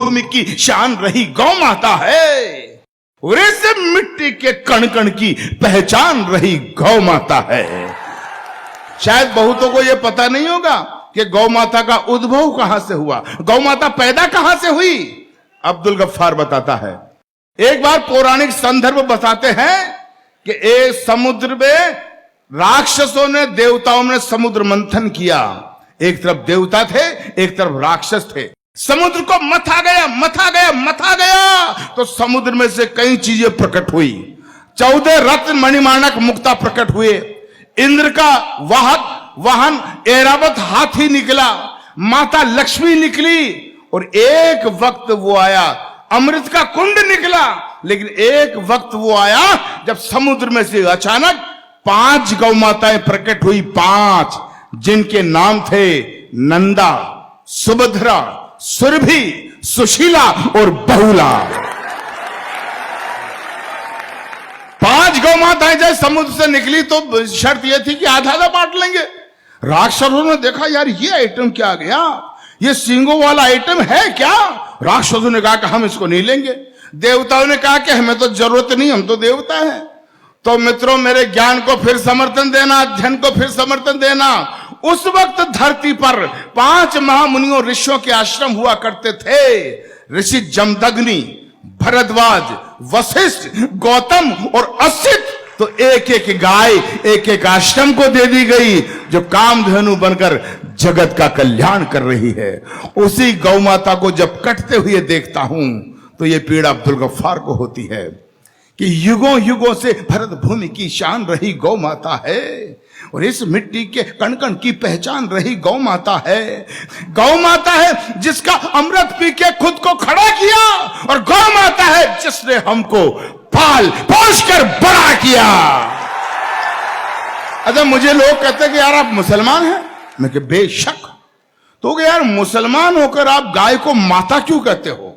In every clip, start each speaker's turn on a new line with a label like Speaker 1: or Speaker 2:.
Speaker 1: भूमि की शान रही गौ माता है, और इस मिट्टी के कण कण की पहचान रही गौ माता है। शायद बहुतों को यह पता नहीं होगा कि गौ माता का उद्भव कहां से हुआ, गौ माता पैदा कहां से हुई। अब्दुल गफ्फार बताता है, एक बार पौराणिक संदर्भ बताते हैं कि एक समुद्र में राक्षसों ने देवताओं ने समुद्र मंथन किया। एक तरफ देवता थे, एक तरफ राक्षस थे। समुद्र को मथा गया, मथा गया, मथा गया, तो समुद्र में से कई चीजें प्रकट हुई। 14 रत्न मणिमाणक मुक्ता प्रकट हुए। इंद्र का वाहन ऐरावत हाथी निकला, माता लक्ष्मी निकली, और एक वक्त वो आया अमृत का कुंड निकला। लेकिन एक वक्त वो आया जब समुद्र में से अचानक 5 गौ माताएं प्रकट हुई, 5 जिनके नाम थे नंदा, सुभद्रा, सुरभि, सुशीला और बहुला। 5 गौ माताएं जब समुद्र से निकली तो शर्त यह थी कि आधा आधा बांट लेंगे। राक्षसों ने देखा, यार ये आइटम क्या आ गया, ये सींगों वाला आइटम है क्या। राक्षसों ने कहा कि हम इसको नहीं लेंगे। देवताओं ने कहा कि हमें तो जरूरत नहीं, हम तो देवता हैं। तो मित्रों, मेरे ज्ञान को फिर समर्थन देना, अध्ययन को फिर समर्थन देना। उस वक्त धरती पर 5 महामुनियों ऋषियों के आश्रम हुआ करते थे। ऋषि जमदग्नि, भरद्वाज, वशिष्ठ, गौतम और असित। तो एक एक गाय एक एक आश्रम को दे दी गई जो कामधेनु बनकर जगत का कल्याण कर रही है। उसी गौ माता को जब कटते हुए देखता हूं तो यह पीड़ा अब्दुल गफ्फार को होती है कि युगों युगों से भरत भूमि की शान रही गौ माता है, और इस मिट्टी के कण कण की पहचान रही गौ माता है। गौ माता है जिसका अमृत पी के खुद को खड़ा किया, और गौ माता है जिसने हमको पाल पोष कर बड़ा किया। अच्छा, मुझे लोग कहते हैं कि यार आप मुसलमान हैं। मैं कि बेशक। तो यार मुसलमान होकर आप गाय को माता क्यों कहते हो।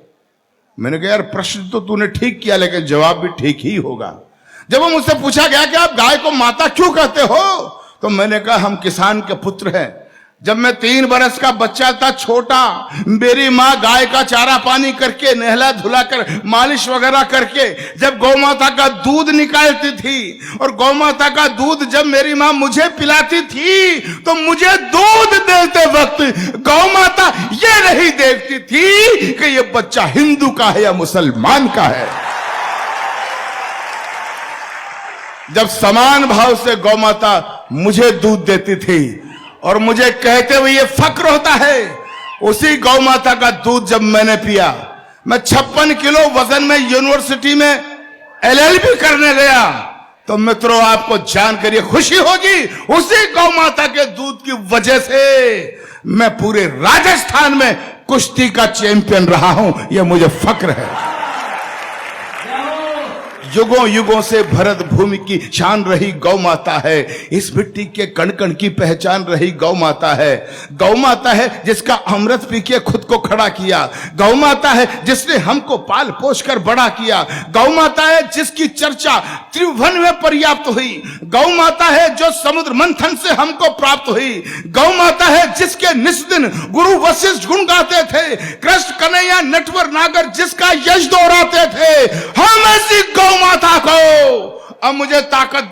Speaker 1: मैंने कहा यार प्रश्न तो तूने ठीक किया, लेकिन जवाब भी ठीक ही होगा। जब वो मुझसे पूछा गया कि आप गाय को माता क्यों कहते हो, तो मैंने कहा हम किसान के पुत्र हैं। जब मैं 3 बरस का बच्चा था, छोटा, मेरी माँ गाय का चारा पानी करके, नहला धुला कर, मालिश वगैरह करके जब गौ माता का दूध निकालती थी, और गौ माता का दूध जब मेरी माँ मुझे पिलाती थी, तो मुझे दूध देते वक्त गौ माता ये नहीं देखती थी कि ये बच्चा हिंदू का है या मुसलमान का है। जब समान भाव से गौ माता मुझे दूध देती थी और मुझे कहते हुए ये फक्र होता है, उसी गौ माता का दूध जब मैंने पिया, मैं 56 किलो वजन में यूनिवर्सिटी में LLB करने गया, तो मित्रों आपको जानकर ये खुशी होगी, उसी गौ माता के दूध की वजह से मैं पूरे राजस्थान में कुश्ती का चैंपियन रहा हूं। यह मुझे फक्र है। युगों युगों से भरत भूमि की शान रही गौ माता है, इस मिट्टी के कण कण की पहचान रही गौ माता है। गौ माता है जिसका अमृत पी के खुद को खड़ा किया। गौ माता है जिसने हमको पाल पोष कर बड़ा किया। गौ माता है जिसकी चर्चा त्रिभुवन में पर्याप्त हुई। गौ माता है जो समुद्र मंथन से हमको प्राप्त हुई। गौ माता है जिसके निस्दिन गुरु वशिष्ठ गुण गाते थे, कृष्ण कन्हैया नटवर नागर जिसका यश दोहराते थे। हम ऐसी गौ माता को अब मुझे ताकत